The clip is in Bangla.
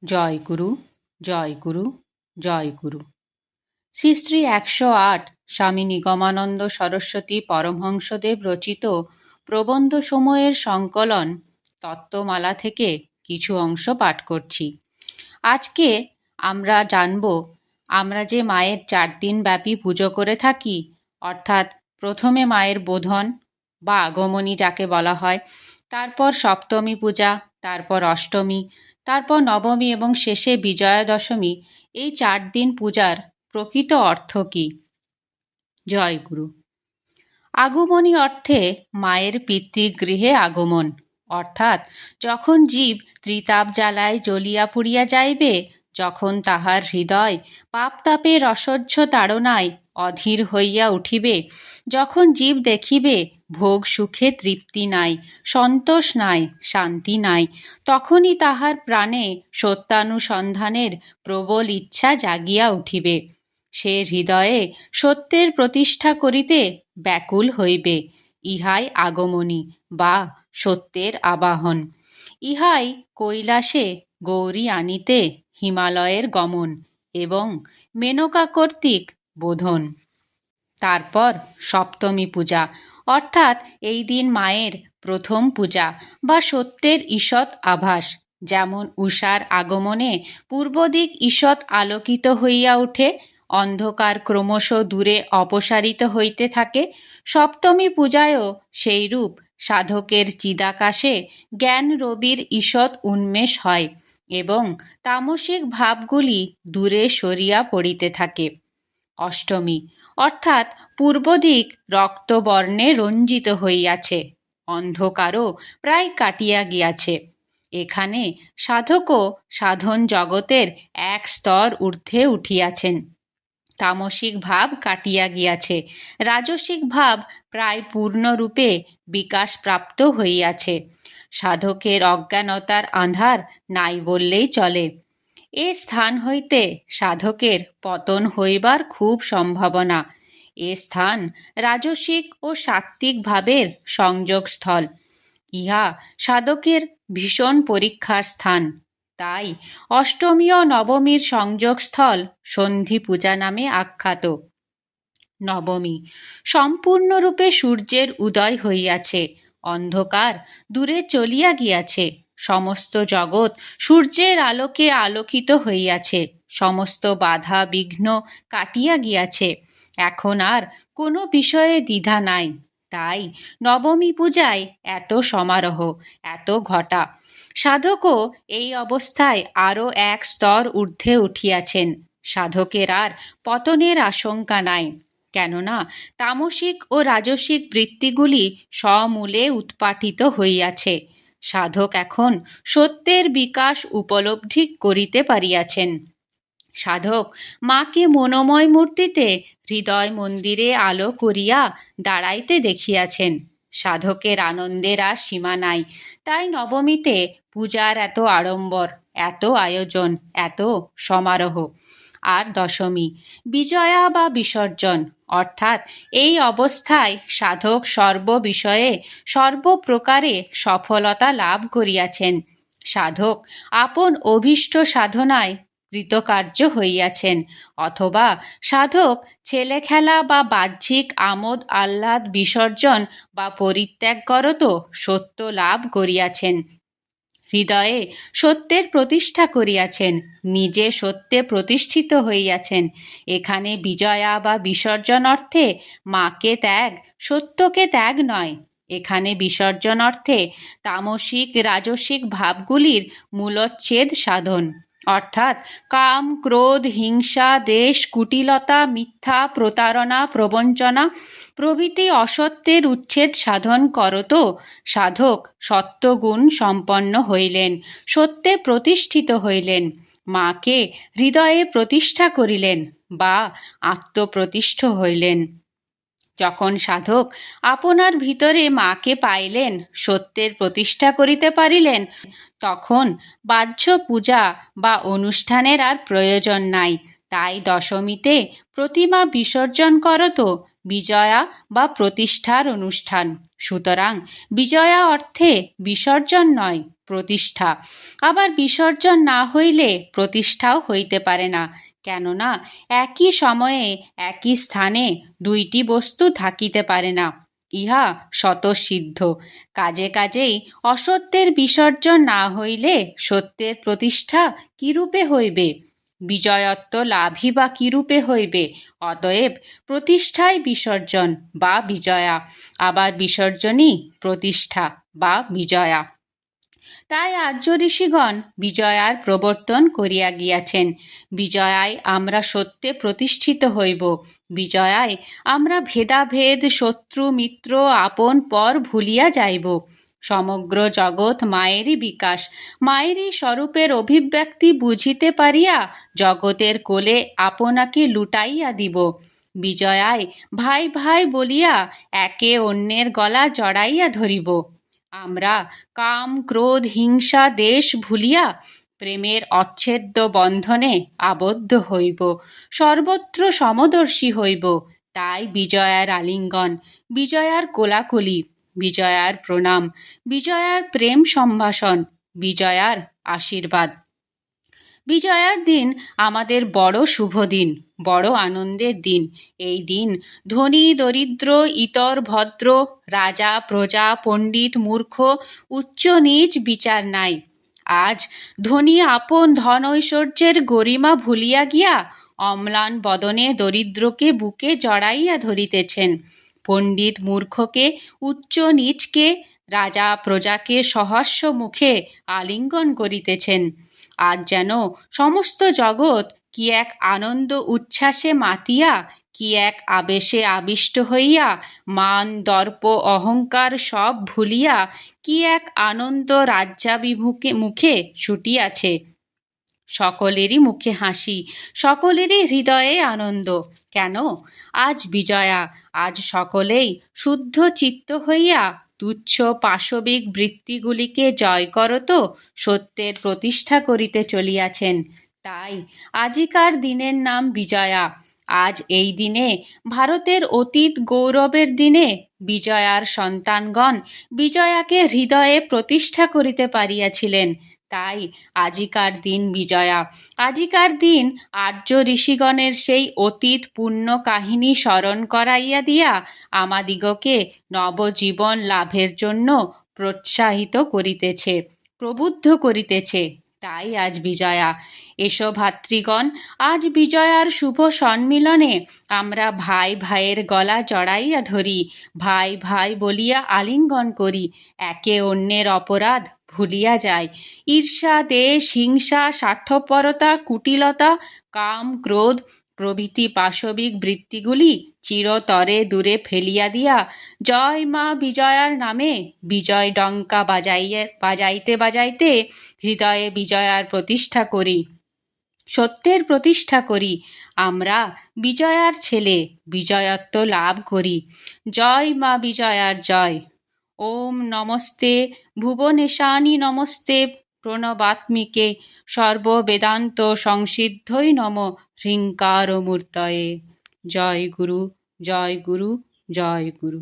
জয় গুরু, জয় গুরু, জয় গুরু। শ্রী শ্রী 108 স্বামী নিগমানন্দ সরস্বতী পরমহংসদেব রচিত প্রবন্ধসমূহের সংকলন তত্ত্বমালা থেকে কিছু অংশ পাঠ করছি। আজকে আমরা জানব, আমরা যে মায়ের 4 দিন ব্যাপী পুজো করে থাকি, অর্থাৎ প্রথমে মায়ের বোধন বা আগমনী যাকে বলা হয়, তারপর সপ্তমী পূজা, তারপর অষ্টমী, তারপর নবমী এবং শেষে বিজয়া দশমী, এই 4 দিন পূজার প্রকৃত অর্থ কী। জয় গুরু। আগমনী অর্থে মায়ের পিতৃগৃহে আগমন, অর্থাৎ যখন জীব ত্রিতাপ জ্বালায় জ্বলিয়া পুড়িয়া যাইবে, যখন তাহার হৃদয় পাপতাপের অসহ্য তাড়নায় অধীর হইয়া উঠিবে, যখন জীব দেখিবে ভোগ সুখে তৃপ্তি নাই, সন্তোষ নাই, শান্তি নাই, তখনই তাহার প্রাণে সত্যানুসন্ধানের প্রবল ইচ্ছা জাগিয়া উঠিবে। সে হৃদয়ে সত্যের প্রতিষ্ঠা করিতে ব্যাকুল হইবে। ইহাই আগমনী বা সত্যের আবাহন। ইহাই কৈলাসে গৌরী আনিতে হিমালয়ের গমন এবং মেনকা কর্তৃক বোধন। তারপর সপ্তমী পূজা, অর্থাৎ এই দিন মায়ের প্রথম পূজা বা সত্যের ঈষৎ আভাস। যেমন উষার আগমনে পূর্বদিক ঈষৎ আলোকিত হইয়া ওঠে, অন্ধকার ক্রমশ দূরে অপসারিত হইতে থাকে, সপ্তমী পূজায়ও সেইরূপ সাধকের চিদাকাশে জ্ঞান রবির ঈষৎ উন্মেষ হয় এবং তামসিক ভাবগুলি দূরে সরিয়া পড়িতে থাকে। অষ্টমী, অর্থাৎ পূর্বদিক রক্তবর্ণে রঞ্জিত হইয়াছে, অন্ধকারও প্রায় কাটিয়া গিয়াছে। এখানে সাধকও সাধন জগতের এক স্তর ঊর্ধ্বে উঠিয়াছেন। তামসিক ভাব কাটিয়া গিয়াছে, রাজসিক ভাব প্রায় পূর্ণরূপে বিকাশপ্রাপ্ত হইয়াছে। সাধকের অজ্ঞানতার আঁধার নাই বললেই চলে। এ স্থান হইতে সাধকের পতন হইবার খুব সম্ভাবনা। এ স্থান রাজসিক ও সাত্ত্বিক ভাবের সংযোগস্থল। ইহা সাধকের ভীষণ পরীক্ষার স্থান। তাই অষ্টমী ও নবমীর সংযোগস্থল সন্ধি পূজা নামে আখ্যাত। নবমী, সম্পূর্ণরূপে সূর্যের উদয় হইয়াছে, অন্ধকার দূরে চলিয়া গিয়াছে, সমস্ত জগৎ সূর্যের আলোকে আলোকিত হইয়াছে, সমস্ত বাধা বিঘ্ন কাটিয়া গিয়াছে, এখন আর কোনো বিষয়ে দ্বিধা নাই। তাই নবমী পূজায় এত সমারোহ, এত ঘটা। সাধকও এই অবস্থায় আরও এক স্তর ঊর্ধ্বে উঠিয়াছেন। সাধকের আর পতনের আশঙ্কা নাই, কেননা তামসিক ও রাজসিক বৃত্তিগুলি সমূলে উৎপাটিত হইয়াছে। সাধক এখন সত্যের বিকাশ উপলব্ধি করিতে পারিয়াছেন। সাধক মাকে মনোময় মূর্তিতে হৃদয় মন্দিরে আলো করিয়া দাঁড়াইতে দেখিয়াছেন। সাধকের আনন্দের আর সীমা নাই। তাই নবমীতে পূজার এত আড়ম্বর, এত আয়োজন, এত সমারোহ। আর দশমী, বিজয়া বা বিসর্জন, অর্থাৎ এই অবস্থায় সাধক সর্ব বিষয়ে সর্বপ্রকারে সফলতা লাভ করিয়াছেন। সাধক আপন অভীষ্ট সাধনায় কৃতকার্য হইয়াছেন, অথবা সাধক ছেলে খেলা বা বাহ্যিক আমোদ আহ্লাদ বিসর্জন বা পরিত্যাগ করত সত্য লাভ করিয়াছেন। হৃদয়ে সত্যের প্রতিষ্ঠা করিয়াছেন, নিজে সত্যে প্রতিষ্ঠিত হইয়াছেন। এখানে বিজয়া বা বিসর্জন অর্থে মাকে ত্যাগ, সত্যকে ত্যাগ নয়। এখানে বিসর্জন অর্থে তামসিক রাজসিক ভাবগুলির মূলচ্ছেদ সাধন, অর্থাৎ কাম, ক্রোধ, হিংসা, দেশ, কুটিলতা, মিথ্যা, প্রতারণা, প্রবঞ্চনা প্রভৃতি অসত্যের উচ্ছেদ সাধন করত সাধক সত্যগুণ সম্পন্ন হইলেন, সত্যে প্রতিষ্ঠিত হইলেন, মাকে হৃদয়ে প্রতিষ্ঠা করিলেন বা আত্মপ্রতিষ্ঠ হইলেন। যখন সাধক আপনার ভিতরে মাকে পাইলেন, সত্যের প্রতিষ্ঠা করিতে পারিলেন, তখন বাহ্য পূজা বা অনুষ্ঠানের আর প্রয়োজন নাই। তাই দশমীতে প্রতিমা বিসর্জন করত বিজয়া বা প্রতিষ্ঠার অনুষ্ঠান। সুতরাং বিজয়া অর্থে বিসর্জন নয়, প্রতিষ্ঠা। আবার বিসর্জন না হইলে প্রতিষ্ঠাও হইতে পারে না, কেননা একই সময়ে একই স্থানে দুইটি বস্তু থাকিতে পারে না, ইহা স্বতঃসিদ্ধ। কাজেই অসত্যের বিসর্জন না হইলে সত্যের প্রতিষ্ঠা কিরূপে হইবে? বিজয়ত্ব লাভই বা কিরূপে হইবে? অতএব প্রতিষ্ঠাই বিসর্জন বা বিজয়া, আবার বিসর্জনই প্রতিষ্ঠা বা বিজয়া। তাই আর্য ঋষিগণ বিজয়ার প্রবর্তন করিয়া গিয়াছেন। বিজয়ায় আমরা সত্যে প্রতিষ্ঠিত হইব। বিজয়ায় আমরা ভেদাভেদ, শত্রু মিত্র, আপন পর ভুলিয়া যাইব। সমগ্র জগৎ মায়েরই বিকাশ, মায়েরই স্বরূপের অভিব্যক্তি বুঝিতে পারিয়া জগতের কোলে আপনাকে লুটাইয়া দিব। বিজয়ায় ভাই ভাই বলিয়া একে অন্যের গলা জড়াইয়া ধরিব। আমরা কাম, ক্রোধ, হিংসা, দেশ ভুলিয়া প্রেমের অচ্ছেদ্য বন্ধনে আবদ্ধ হইব, সর্বত্র সমদর্শী হইব। তাই বিজয়ার আলিঙ্গন, বিজয়ার কোলাকুলি, বিজয়ার প্রণাম, বিজয়ার প্রেম সম্ভাষণ, বিজয়ার আশীর্বাদ। বিজয়ার দিন আমাদের বড় শুভ দিন, বড় আনন্দের দিন। এই দিন ধনী দরিদ্র, ইতর ভদ্র, রাজা প্রজা, পণ্ডিত মূর্খ, উচ্চ নীচ বিচার নাই। আজ ধনী আপন ধন ঐশ্বর্যের গরিমা ভুলিয়া গিয়া অম্লান বদনে দরিদ্রকে বুকে জড়াইয়া ধরিতেছেন। পণ্ডিত মূর্খকে, উচ্চ নীচকে, রাজা প্রজাকে সহাস্য মুখে আলিঙ্গন করিতেছেন। আজ যেন সমস্ত জগৎ কি এক আনন্দ উচ্ছ্বাসে মাতিয়া, কি এক আবেশে আবিষ্ট হইয়া মান দর্প অহংকার সব ভুলিয়া কি এক আনন্দ রাজ্যাভিমুখে মুখে ছুটিয়াছে। সকলেরই মুখে হাসি, সকলেরই হৃদয়ে আনন্দ। কেন? আজ বিজয়া। আজ সকলেই শুদ্ধ চিত্ত হইয়া তুচ্ছ পাশবিক বৃত্তিগুলিকে জয় করত সত্যের প্রতিষ্ঠা করিতে চলিয়াছেন। তাই আজিকার দিনের নাম বিজয়া। আজ এই দিনে, ভারতের অতীত গৌরবের দিনে, বিজয়ার সন্তানগণ বিজয়াকে হৃদয়ে প্রতিষ্ঠা করিতে পারিয়াছিলেন। তাই আজিকার দিন বিজয়া। আজিকার দিন আর্য ঋষিগণের সেই অতীত পুণ্য কাহিনী স্মরণ করাইয়া দিয়া আমাদিগকে নবজীবন লাভের জন্য প্রোৎসাহিত করিতেছে, প্রবুদ্ধ করিতেছে। তাই আজ বিজয়া। এসো ভাতৃগণ, আজ বিজয়ার শুভ সম্মিলনে আমরা ভাই ভাইয়ের গলা জড়াইয়া ধরি, ভাই ভাই বলিয়া আলিঙ্গন করি, একে অন্যের অপরাধ ভুলিয়া যায়। ঈর্ষা, দেশ, হিংসা, স্বার্থপরতা, কুটিলতা, কাম, ক্রোধ প্রভৃতি পাশবিক বৃত্তিগুলি চিরতরে দূরে ফেলিয়া দিয়া জয় মা বিজয়ার নামে বিজয় ডঙ্কা বাজাইতে বাজাইতে হৃদয়ে বিজয়ার প্রতিষ্ঠা করি, সত্যের প্রতিষ্ঠা করি। আমরা বিজয়ার ছেলে, বিজয়ত্ব লাভ করি। জয় মা বিজয়ার জয়। ওম নমস্তে ভুবনেশানি নমস্তে প্রণবাত্মিকে সর্ববেদান্ত সংসিদ্ধৈ নম হ্রিঙ্কারমূর্তয়ে। জয় গুরু, জয় গুরু, জয় গুরু।